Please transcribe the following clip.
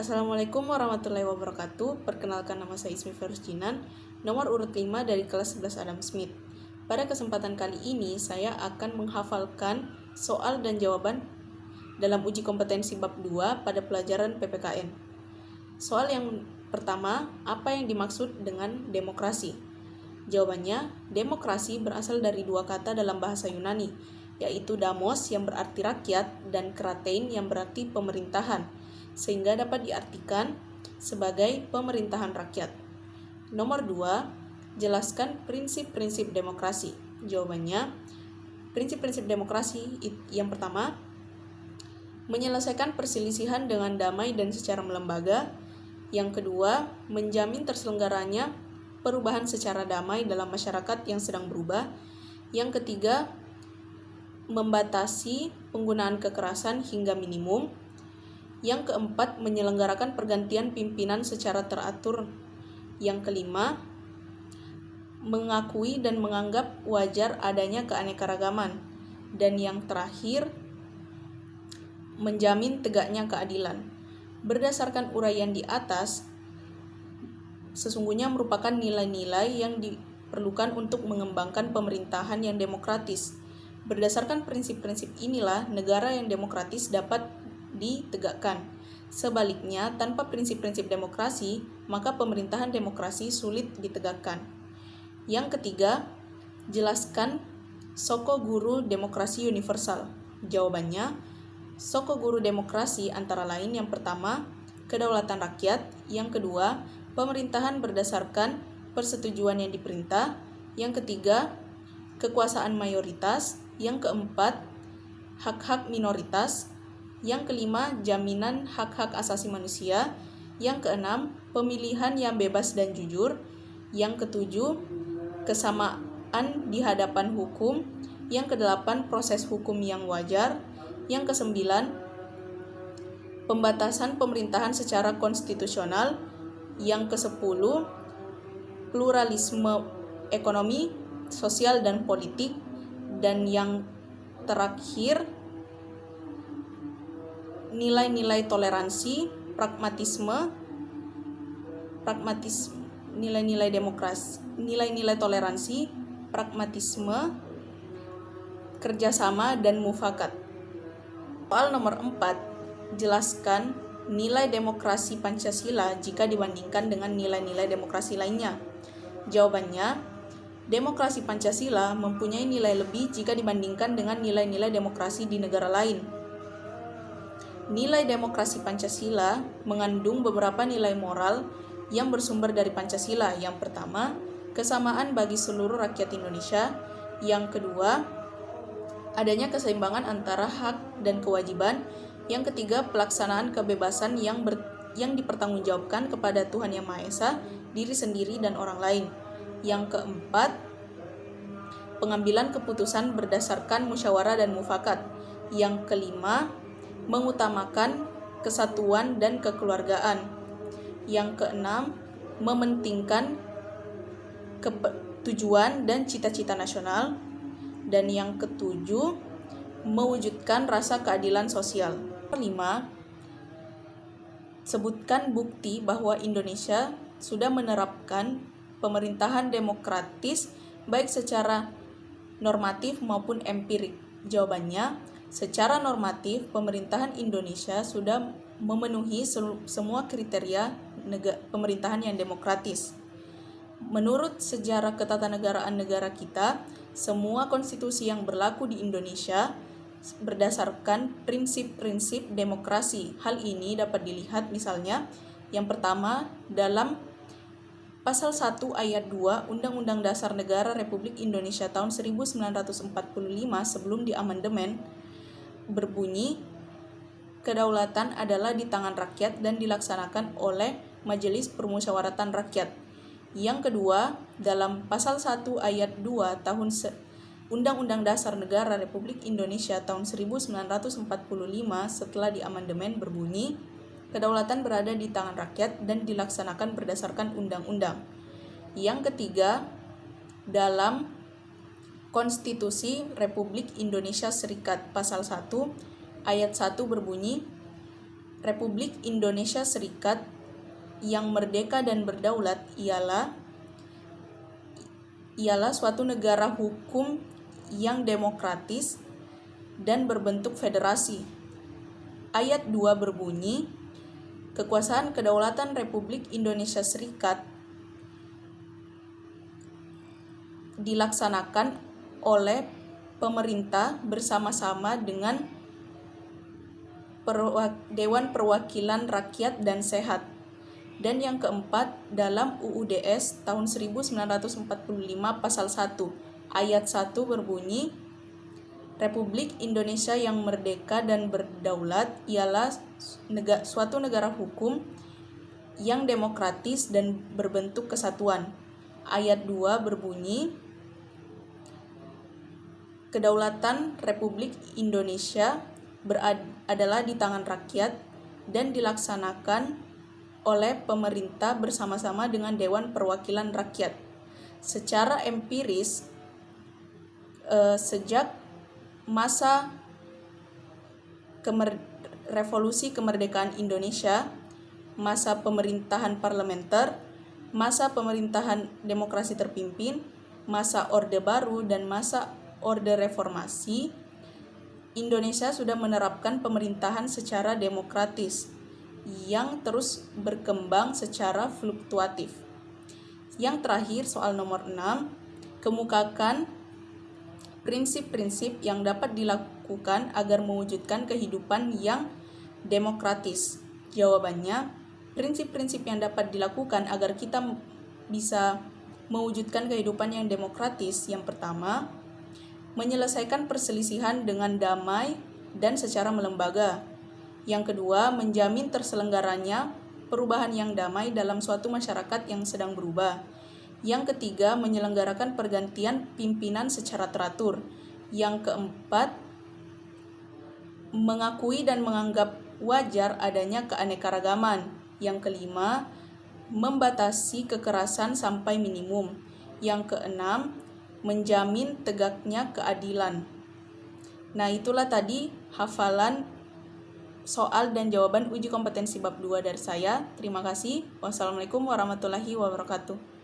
Assalamualaikum warahmatullahi wabarakatuh. Perkenalkan, nama saya Ismi Ferusjinan, nomor urut 5 dari kelas 11 Adam Smith. Pada kesempatan kali ini saya akan menghafalkan soal dan jawaban dalam uji kompetensi bab 2 pada pelajaran PPKN. Soal yang pertama, apa yang dimaksud dengan demokrasi? Jawabannya, demokrasi berasal dari dua kata dalam bahasa Yunani, yaitu damos yang berarti rakyat dan kratein yang berarti pemerintahan, sehingga dapat diartikan sebagai pemerintahan rakyat. Nomor 2, jelaskan prinsip-prinsip demokrasi. Jawabannya, prinsip-prinsip demokrasi yang pertama, menyelesaikan perselisihan dengan damai dan secara melembaga. Yang kedua, menjamin terselenggaranya perubahan secara damai dalam masyarakat yang sedang berubah. Yang ketiga, membatasi penggunaan kekerasan hingga minimum. Yang keempat, menyelenggarakan pergantian pimpinan secara teratur. Yang kelima, mengakui dan menganggap wajar adanya keanekaragaman. Dan yang terakhir, menjamin tegaknya keadilan. Berdasarkan uraian di atas, sesungguhnya merupakan nilai-nilai yang diperlukan untuk mengembangkan pemerintahan yang demokratis. Berdasarkan prinsip-prinsip inilah, negara yang demokratis dapat ditegakkan. Sebaliknya, tanpa prinsip-prinsip demokrasi, maka pemerintahan demokrasi sulit ditegakkan. Yang ketiga, jelaskan soko guru demokrasi universal. Jawabannya, soko guru demokrasi antara lain yang pertama, kedaulatan rakyat, yang kedua, pemerintahan berdasarkan persetujuan yang diperintah, yang ketiga, kekuasaan mayoritas, yang keempat, hak-hak minoritas, yang kelima, jaminan hak-hak asasi manusia, yang keenam, pemilihan yang bebas dan jujur, yang ketujuh, kesamaan di hadapan hukum, yang kedelapan, proses hukum yang wajar, yang kesembilan, pembatasan pemerintahan secara konstitusional, yang kesepuluh, pluralisme ekonomi, sosial dan politik, dan yang terakhir, nilai-nilai toleransi, nilai-nilai demokrasi, nilai-nilai toleransi, pragmatisme, kerjasama, dan mufakat. Soal nomor 4, jelaskan nilai demokrasi Pancasila jika dibandingkan dengan nilai-nilai demokrasi lainnya. Jawabannya, demokrasi Pancasila mempunyai nilai lebih jika dibandingkan dengan nilai-nilai demokrasi di negara lain. Nilai demokrasi Pancasila mengandung beberapa nilai moral yang bersumber dari Pancasila. Yang pertama, kesamaan bagi seluruh rakyat Indonesia. Yang kedua, adanya keseimbangan antara hak dan kewajiban. Yang ketiga, pelaksanaan kebebasan yang dipertanggungjawabkan kepada Tuhan Yang Maha Esa, diri sendiri dan orang lain. Yang keempat, pengambilan keputusan berdasarkan musyawarah dan mufakat. Yang kelima, mengutamakan kesatuan dan kekeluargaan. Yang keenam, mementingkan tujuan dan cita-cita nasional. Dan yang ketujuh, mewujudkan rasa keadilan sosial. Kelima, sebutkan bukti bahwa Indonesia sudah menerapkan pemerintahan demokratis baik secara normatif maupun empirik. Jawabannya, secara normatif, pemerintahan Indonesia sudah memenuhi semua kriteria pemerintahan yang demokratis. Menurut sejarah ketatanegaraan negara kita, semua konstitusi yang berlaku di Indonesia berdasarkan prinsip-prinsip demokrasi. Hal ini dapat dilihat misalnya, yang pertama, dalam Pasal 1 ayat 2 Undang-Undang Dasar Negara Republik Indonesia tahun 1945 sebelum diamandemen berbunyi, kedaulatan adalah di tangan rakyat dan dilaksanakan oleh Majelis Permusyawaratan Rakyat. Yang kedua, dalam Pasal 1 ayat 2 tahun Undang-Undang Dasar Negara Republik Indonesia tahun 1945 setelah diamandemen berbunyi, kedaulatan berada di tangan rakyat dan dilaksanakan berdasarkan undang-undang. Yang ketiga, dalam Konstitusi Republik Indonesia Serikat Pasal 1 ayat 1 berbunyi, Republik Indonesia Serikat yang merdeka dan berdaulat ialah suatu negara hukum yang demokratis dan berbentuk federasi. Ayat 2 berbunyi, kekuasaan kedaulatan Republik Indonesia Serikat dilaksanakan oleh pemerintah bersama-sama dengan Dewan Perwakilan Rakyat dan Sehat. Dan yang keempat, dalam UUDS tahun 1945 pasal 1 ayat 1 berbunyi, Republik Indonesia yang merdeka dan berdaulat ialah suatu negara hukum yang demokratis dan berbentuk kesatuan. Ayat 2 berbunyi, kedaulatan Republik Indonesia adalah di tangan rakyat dan dilaksanakan oleh pemerintah bersama-sama dengan Dewan Perwakilan Rakyat. Secara empiris, sejak masa revolusi kemerdekaan Indonesia, masa pemerintahan parlementer, masa pemerintahan demokrasi terpimpin, masa Orde Baru, dan masa Orde Reformasi, Indonesia sudah menerapkan pemerintahan secara demokratis yang terus berkembang secara fluktuatif. Yang terakhir, soal nomor 6, kemukakan prinsip-prinsip yang dapat dilakukan agar mewujudkan kehidupan yang demokratis. Jawabannya, prinsip-prinsip yang dapat dilakukan agar kita bisa mewujudkan kehidupan yang demokratis. Yang pertama, menyelesaikan perselisihan dengan damai dan secara melembaga. Yang kedua, menjamin terselenggaranya perubahan yang damai dalam suatu masyarakat yang sedang berubah. Yang ketiga, menyelenggarakan pergantian pimpinan secara teratur. Yang keempat, mengakui dan menganggap wajar adanya keanekaragaman. Yang kelima, membatasi kekerasan sampai minimum. Yang keenam, menjamin tegaknya keadilan. Nah, itulah tadi hafalan soal dan jawaban uji kompetensi bab 2 dari saya. Terima kasih. Wassalamualaikum warahmatullahi wabarakatuh.